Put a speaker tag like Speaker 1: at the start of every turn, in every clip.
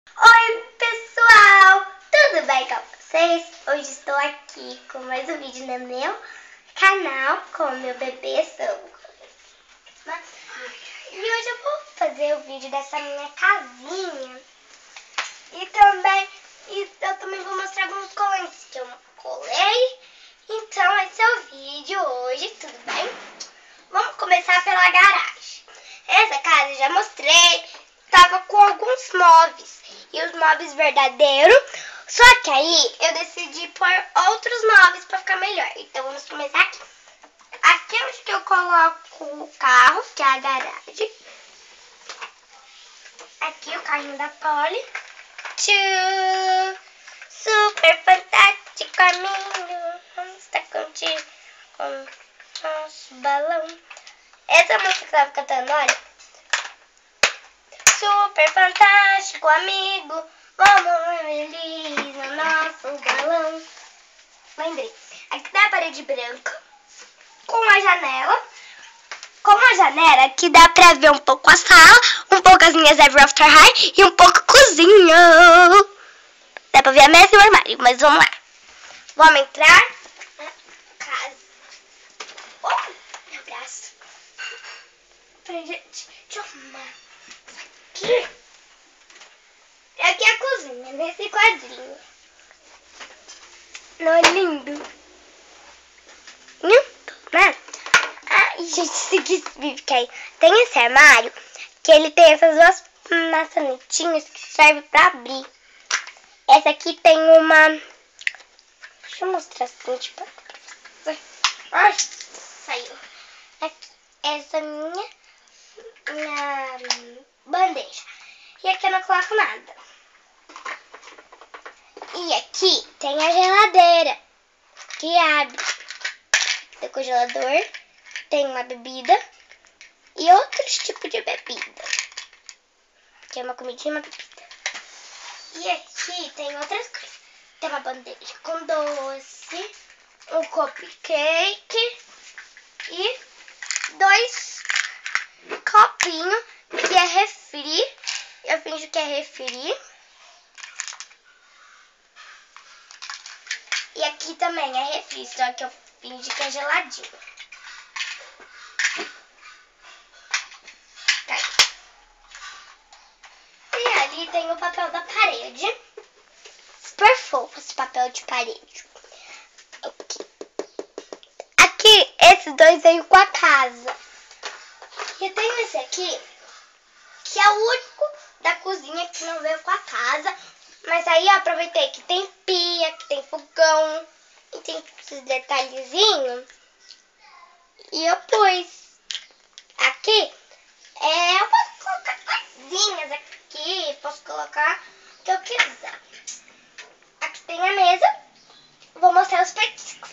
Speaker 1: Oi pessoal, tudo bem com vocês? Hoje estou aqui com mais um vídeo no meu canal com o meu bebê Samu. E hoje eu vou fazer o vídeo dessa minha casinha. E eu também vou mostrar alguns colantes que eu colei. Então esse é o vídeo hoje, tudo bem? Vamos começar pela garagem. Essa casa eu já mostrei, tava com alguns móveis. E os móveis verdadeiros. Só que aí eu decidi pôr outros móveis para ficar melhor. Então vamos começar aqui. Aqui é onde que eu coloco o carro, que é a garagem. Aqui o carrinho da Polly. Super fantástico amigo, está contigo com nosso balão. Essa música que eu tava cantando, olha. Super fantástico amigo, vamos feliz no nosso balão. Lembrei. Aqui tem a parede branca com a janela. Com a janela que dá pra ver um pouco a sala, um pouco as minhas Ever After High e um pouco a cozinha. Dá pra ver a mesa e o armário, mas vamos lá. Vamos entrar na casa. Oh, meu braço. Peraí, gente. Deixa eu arrumar. Aqui. E aqui é a cozinha, nesse quadrinho. Não é lindo? Né? Ai, gente, segui aí. Tem esse armário que ele tem essas duas maçanetinhas que servem pra abrir. Essa aqui tem uma... Deixa eu mostrar assim, tipo... Ai, saiu. Aqui, essa é minha bandeja. E aqui eu não coloco nada. E aqui tem a geladeira que abre. Tem o congelador, tem uma bebida e outros tipos de bebida. Aqui é uma comidinha e uma bebida. E aqui tem outras coisas. Tem uma bandeja com doce, um cupcake e 2 copinhos que é refri. Eu finjo que é refri. E aqui também é refri, só que eu finjo que é geladinho. Tá. E ali tem o papel da parede. Super fofo esse papel de parede. Aqui, esses dois veio com a casa. E eu tenho esse aqui, que é o único da cozinha que não veio com a casa. Mas aí eu aproveitei que tem pia, que tem fogão e tem esses detalhezinhos. E eu pus. Aqui, eu posso colocar coisinhas aqui, posso colocar o que eu quiser. Aqui tem a mesa. Vou mostrar os petiscos.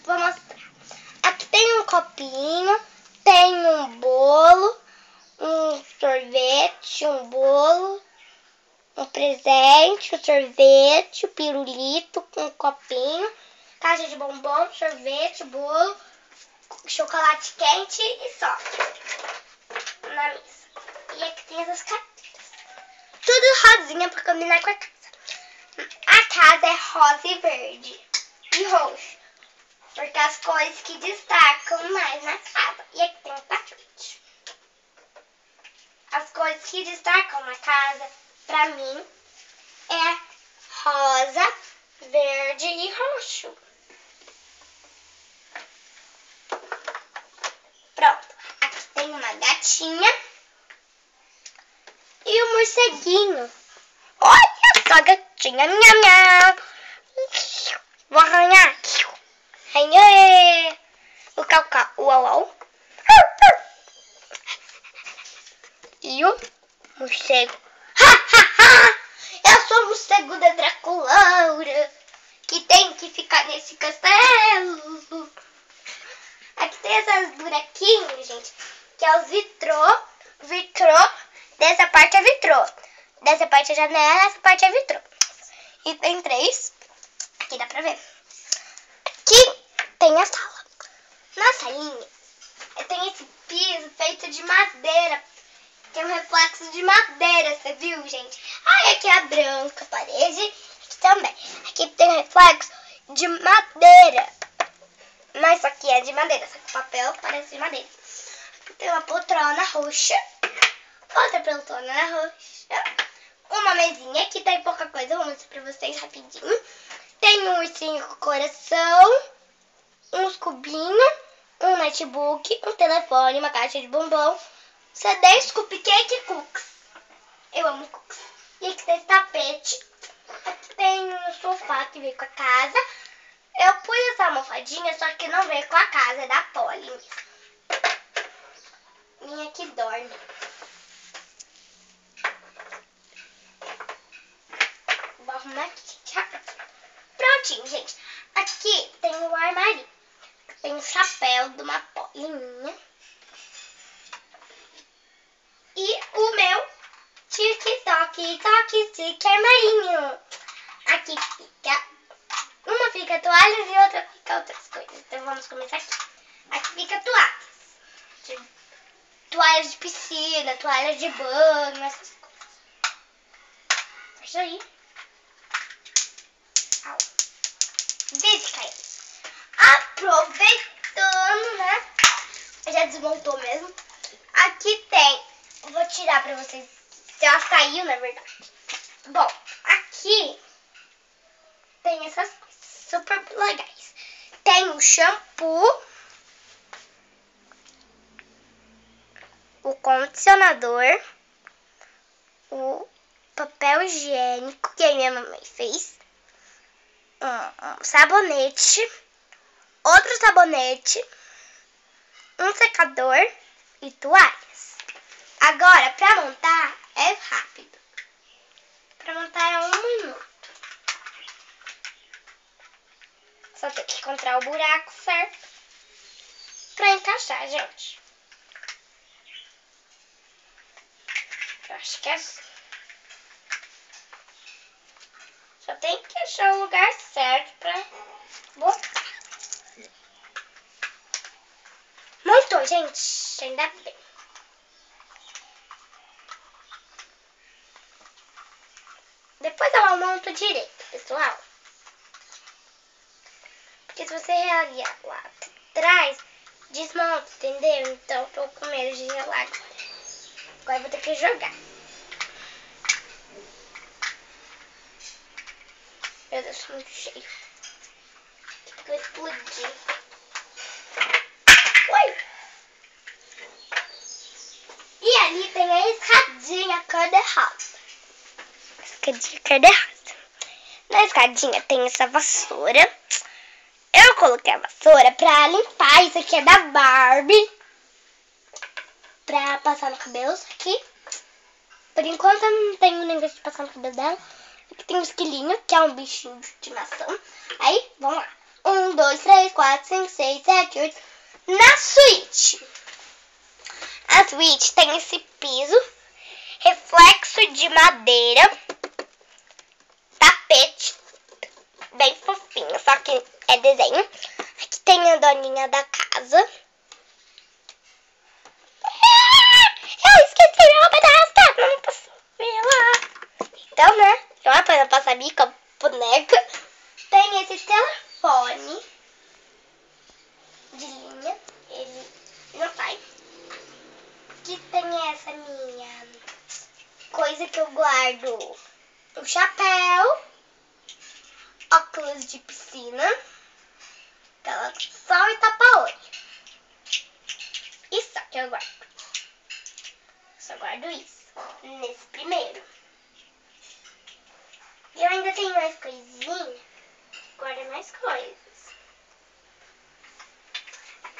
Speaker 1: Vou mostrar. Aqui tem um copinho, tem um bolo, um sorvete, um bolo, um presente, um sorvete, um pirulito, um copinho, caixa de bombom, sorvete, bolo, chocolate quente e só. Na mesa. E aqui tem essas cadeiras. Tudo rosinha pra combinar com a casa. A casa é rosa e verde e roxo. Porque as cores que destacam mais na casa. E aqui tem um tapete. As cores que destacam na casa, pra mim, é rosa, verde e roxo. Pronto. Aqui tem uma gatinha e um morceguinho. Olha só, gatinha. Miau, miau. Vou arranhar. Arranhei. O cau-cau. Uau, uau. E o morcego. Eu sou o morcego da Draculaura, que tem que ficar nesse castelo. Aqui tem essas buraquinhos, gente, que é os vitrô. Vitrô. Dessa parte é vitrô. Dessa parte é janela, essa parte é vitrô. E tem 3. Aqui dá pra ver. Aqui tem a sala. Na salinha tem esse piso feito de madeira. tem um reflexo de madeira, você viu, gente? Ai, aqui é a branca, parede. Aqui também. Aqui tem um reflexo de madeira. Mas isso aqui é de madeira, só que o papel parece de madeira. Tem uma poltrona roxa. Outra poltrona roxa. Uma mesinha que tem pouca coisa, vou mostrar pra vocês rapidinho. Tem um ursinho com coração, uns cubinhos, um notebook, um telefone, uma caixa de bombom, CD, cupcake e cookies. Eu amo cookies. E aqui tem esse tapete. Aqui tem um sofá que veio com a casa. Eu pus essa almofadinha, só que não veio com a casa, é da Polly mesmo. Minha que dorme. Vou arrumar aqui, gente. Prontinho, gente. Aqui tem o armário. Tem o chapéu de uma Polinha. E o meu TikTok, tique armarinho. Aqui fica. Uma fica toalhas e outra fica outras coisas. Então vamos começar aqui. Aqui fica toalhas. Toalhas de piscina, toalhas de banho, essas coisas. Fecha aí. Au. Vê se caiu. Aproveitando, né? Já desmontou mesmo. Aqui tem. Vou tirar pra vocês. Já saiu, na verdade. Bom, aqui tem essas coisas super legais. Tem o shampoo, o condicionador, o papel higiênico que a minha mamãe fez, um sabonete, outro sabonete, um secador e toalhas. Agora, pra montar é rápido. Pra montar é 1 minuto. Só tem que encontrar o buraco certo pra encaixar, gente. Eu acho que é assim. Só tem que achar o lugar certo pra botar. Montou, gente. Ainda bem. Depois eu monto direito, pessoal. Porque se você relar lá atrás, desmonta, entendeu? Então tô com medo de relar agora. Agora eu vou ter que jogar. Meu Deus, muito cheio. Vou explodir. Oi! E ali tem a escadinha cor-de-rosa. Escadinha cor-de-rosa. Na escadinha tem essa vassoura. Eu coloquei a vassoura pra limpar. Isso aqui é da Barbie. Pra passar no cabelo. Isso aqui. Por enquanto eu não tenho negócio de passar no cabelo dela. Aqui tem um esquilinho, que é um bichinho de estimação. Aí, vamos lá. 1, 2, 3, 4, 5, 6, 7, 8. Na suíte. A suíte tem esse piso. Reflexo de madeira. Tapete. Bem fofinho, só que é desenho. Aqui tem a doninha da casa. Eu esqueci minha pedaço, não posso ver lá. Então, né? Não é pra passar bica, boneca. Tem esse telefone de linha. Ele não sai. Aqui tem essa minha coisa que eu guardo. O chapéu. Óculos de piscina. Tela de sol e tapa-olho. Isso que eu guardo. Só guardo isso. Nesse primeiro. E eu ainda tenho mais coisinhas. Guarda mais coisas.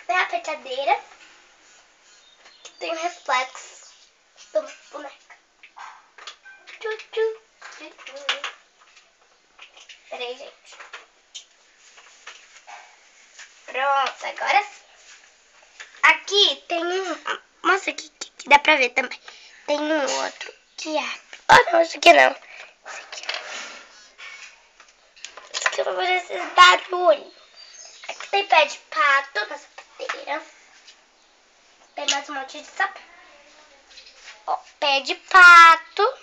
Speaker 1: Tem a apertadeira. Que tem um reflexo do boneca. Peraí, gente. Pronto, agora sim. Aqui tem um... Mostra aqui que dá pra ver também. Tem um outro que abre. Oh, não, esse aqui não. Esse aqui. Esse aqui eu vou fazer esses barulhos. Aqui tem pé de pato na sapateira. Tem mais um monte de sapato. ó, pé de pato,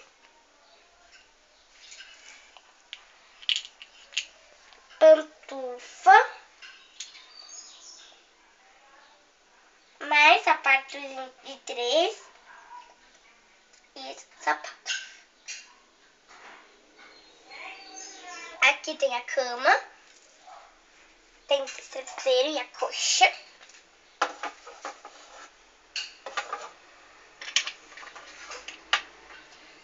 Speaker 1: pantufa, mais sapatos de 3 e esse sapato. Aqui tem a cama, tem o travesseiro e a coxa.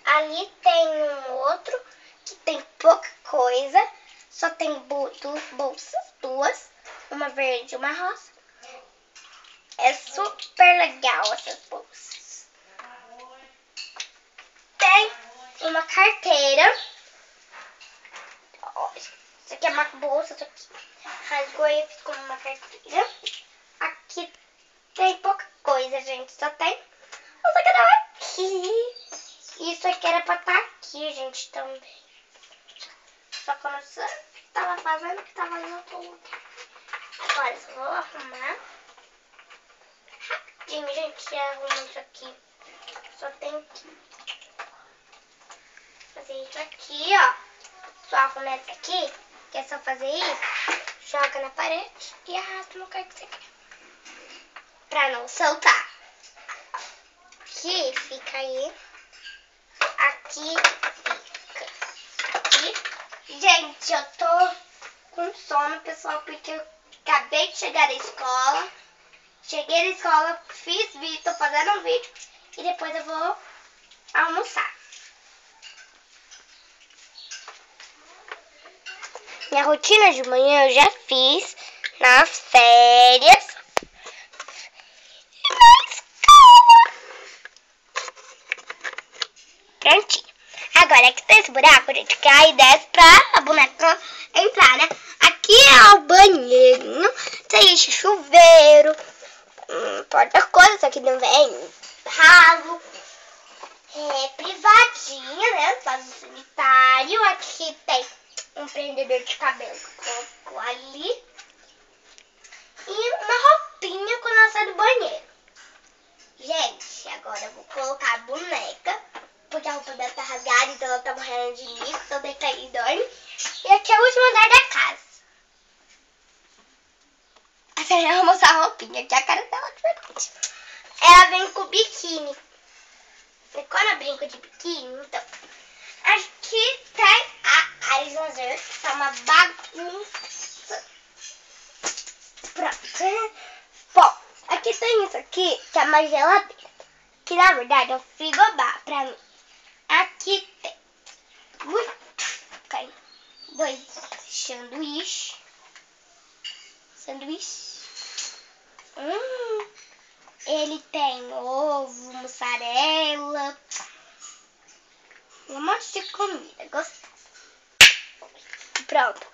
Speaker 1: Ali tem um outro que tem pouca coisa, só tem bolsas, duas, uma verde e uma rosa. É super legal essas bolsas. Tem uma carteira. Ó, isso aqui é uma bolsa, isso aqui rasgou e ficou uma carteira. Aqui tem pouca coisa, gente, só tem o sacadão aqui. Isso aqui era pra estar aqui, gente, também. Só que eu não sei o que tava fazendo, que tava no outro lugar. Agora eu vou arrumar rapidinho, gente. Arrumo isso aqui. Só tem que fazer isso aqui, ó. Só arruma essa aqui, que é só fazer isso. Joga na parede e arrasta no lugar que você quer. Pra não soltar. Aqui fica aí. Aqui fica aqui. Gente, eu tô com sono, pessoal, porque eu acabei de chegar da escola. Cheguei da escola, fiz vídeo, tô fazendo um vídeo e depois eu vou almoçar. Minha rotina de manhã eu já fiz nas férias. Prontinho. Agora aqui tem esse buraco, a gente cai e desce pra a boneca entrar, né? Aqui é o banheirinho. Tem esse chuveiro. Porta-coisa, só que não vem ralo. É privadinha, né? Vaso sanitário. Aqui tem um prendedor de cabelo que colocou ali. E uma roupinha quando ela sai do banheiro. Gente, agora eu vou colocar a boneca. Porque a roupa dela tá rasgada, então ela tá morrendo de mico, então deita aí e dorme. E aqui é o último andar da casa. A senhora vai mostrar a roupinha, aqui é a cara dela de verdade. Ela vem com biquíni. E quando eu brinco de biquíni, então... Aqui tem a área de lazer, que tá uma bagunça. Pronto. Bom, aqui tem isso aqui, que é uma geladeira. Que na verdade é um frigobar pra mim. Aqui tem dois sanduíches. Ele tem ovo, mussarela, um monte de comida gostosa. Pronto.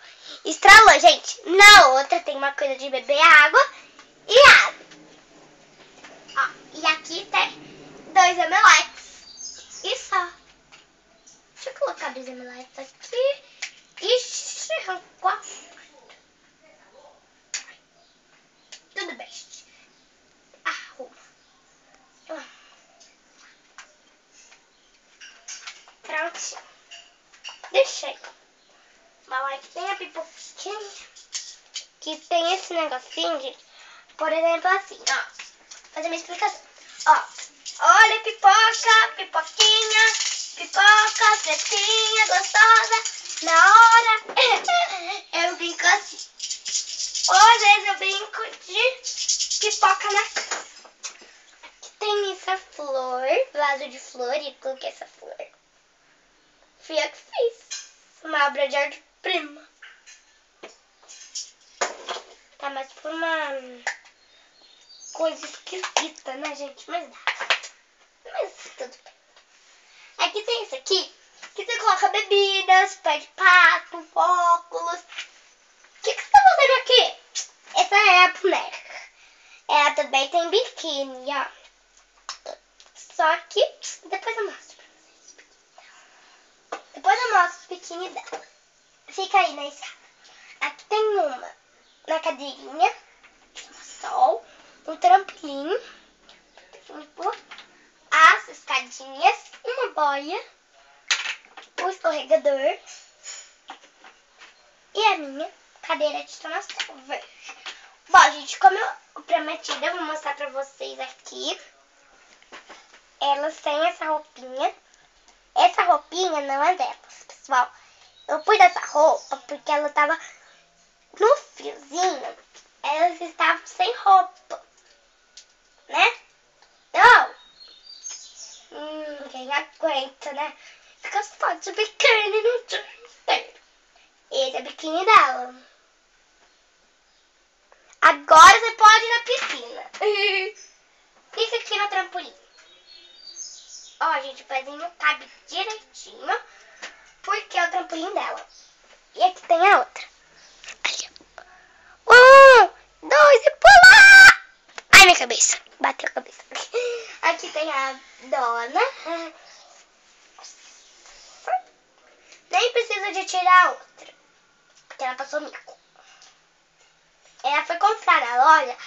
Speaker 1: Estralou, gente. Na outra tem uma coisa de beber água e água. Ó, e aqui tem 2 omeletes. E só. Deixa eu colocar 2 omeletes aqui. Ixi, arrancou a porta. Tudo bem, gente. Arruma. Prontinho. Deixa aí. Mas aqui tem a pipoquinha. Que tem esse negocinho, gente. Por exemplo, assim, ó. Vou fazer uma explicação. Ó. Olha, pipoca, pipoquinha, pipoca, fresquinha, gostosa. Na hora, eu brinco assim. Ou às vezes eu brinco de pipoca na casa. Aqui tem essa flor, vaso de flor, e coloquei essa flor. Fui eu que fiz. Uma obra de arte-prima. Tá mais por uma coisa esquisita, né, gente? Mas dá. Mas tudo bem. Aqui tem isso aqui, que você coloca bebidas, pé de pato, óculos. O que você tá fazendo aqui? Essa é a boneca. Ela também tem biquíni, ó. Só que depois eu mostro pra vocês. Depois eu mostro o biquíni dela. Fica aí na escada. Aqui tem uma na cadeirinha, um sol, um trampolim, as escadinhas, uma boia, o escorregador e a minha cadeira de tonação verde. Bom, gente, como eu prometi, eu vou mostrar pra vocês aqui. Elas têm essa roupinha. Essa roupinha não é delas, pessoal. Eu pus essa roupa porque ela tava no friozinho. Elas estavam sem roupa, né? Não! Ninguém aguenta, né? Fica só de biquíni no dia inteiro. Esse é o biquíni dela. Agora você pode ir na piscina. Fica aqui no trampolim. Ó, gente, o pezinho cabe direitinho, porque é o trampolim dela. E aqui tem a outra. Ali, ó. 1, 2 e pular! Ai, minha cabeça. Bateu a cabeça. Aqui tem a dona. Nem precisa de tirar a outra, porque ela passou mico. Ela foi comprar na loja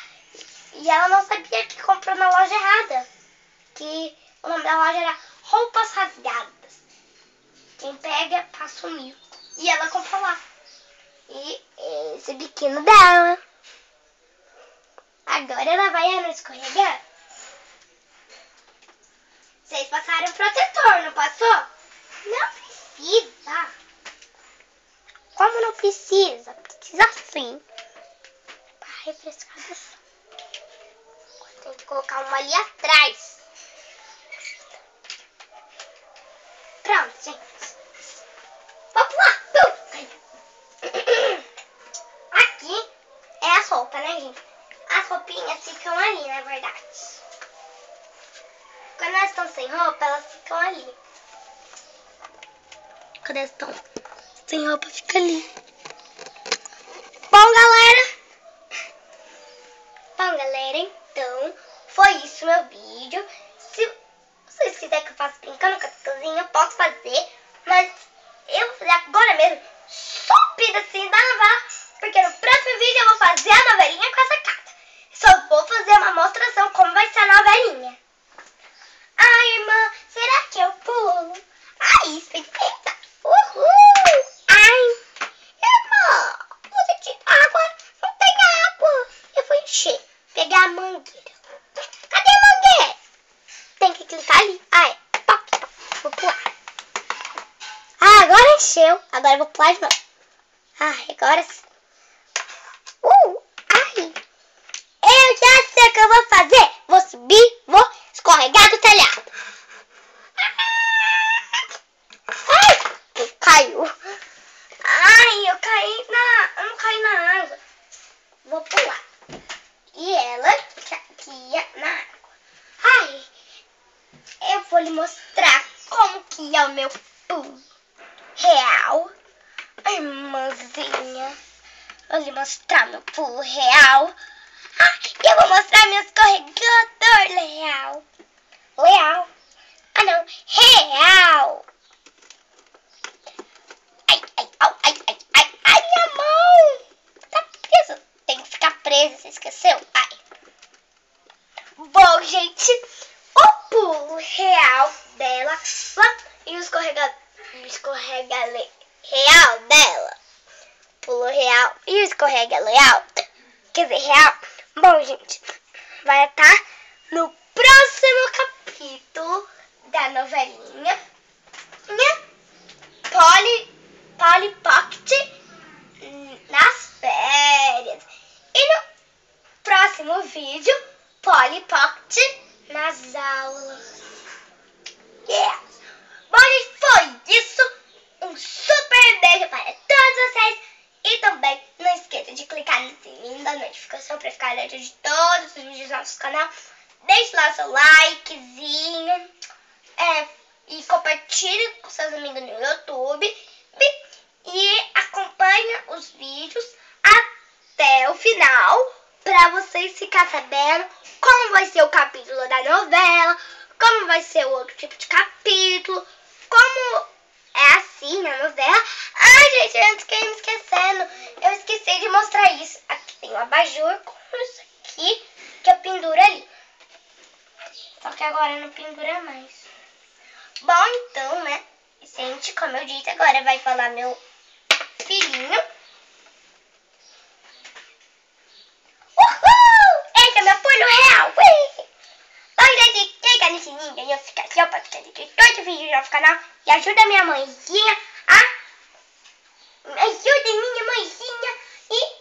Speaker 1: e ela não sabia que comprou na loja errada. Que o nome da loja era Roupas Rasgadas. Quem pega, passa o mico. E ela comprou lá. E esse biquíni dela. Agora ela vai no escorregar. Vocês passaram protetor, não passou? Não precisa. Como não precisa? Precisa sim. Para refrescar do sol. Tem que colocar uma ali atrás. Pronto, gente. Vamos lá. Aqui é as roupas, né, gente? As roupinhas ficam ali, na verdade. Quando elas estão sem roupa, elas ficam ali. Quando elas estão sem roupa, fica ali. Bom, galera, então, foi isso meu vídeo. Se vocês quiserem que eu faça brincando com essa cozinha, eu posso fazer. Mas eu vou fazer agora mesmo, súbito assim, da novela. Porque no próximo vídeo eu vou fazer a novelinha com essa casa. Só vou fazer uma mostração como vai ser a novelinha. Ai, irmã, será que eu pulo? Ai, perfeita. Uhul. Ai, irmã, você tira água? Não tem água. Eu vou encher. Pegar a mangueira. Cadê a mangueira? Tem que clicar ali. Ai, vou pular. Ah, agora encheu. Agora eu vou pular de novo. Ai, agora sim. Ai. Eu já sei o que eu vou fazer. Vou subir, vou escorregar do telhado. Ai, caiu. Ai, eu não caí na água. Vou pular. E ela que ia na água. Ai, eu vou lhe mostrar como que é o meu pulo real. Ai, irmãzinha, vou lhe mostrar meu pulo real. E eu vou mostrar meu escorregador real. Real. Ah, não. Real. Ai, minha mão. Tá presa. Tem que ficar presa, você esqueceu? Ai. Bom, gente, o pulo real dela e o escorregador real dela. Pulo real e o escorrega real. Quer dizer, real. Bom, gente, vai estar no próximo capítulo da novelinha Polly Pocket nas férias. E no próximo vídeo, Polly Pocket nas aulas. Yeah! Bom, gente, foi isso. Um super beijo para todos vocês. E também não esqueça de clicar no sininho da notificação para ficar dentro de todos os vídeos do nosso canal. Deixe lá seu likezinho. E compartilhe com seus amigos no YouTube. E acompanhe os vídeos até o final para vocês ficarem sabendo como vai ser o capítulo da novela, como vai ser o outro tipo de capítulo, como é assim na novela. Ai, gente, antes que eu ia me esquecendo, eu esqueci de mostrar isso. Aqui tem um abajur com isso aqui que eu penduro ali. Só que agora não pendura mais. Bom, então, né? Gente, como eu disse, agora vai falar meu filhinho. Uhul! Esse é meu pulo real! Ui! Olha, gente, clica nesse sininho e eu ficar aqui, ó, pra ficar de todo vídeo no nosso canal. E ajuda minha mãezinha a... Ajuda minha mãezinha e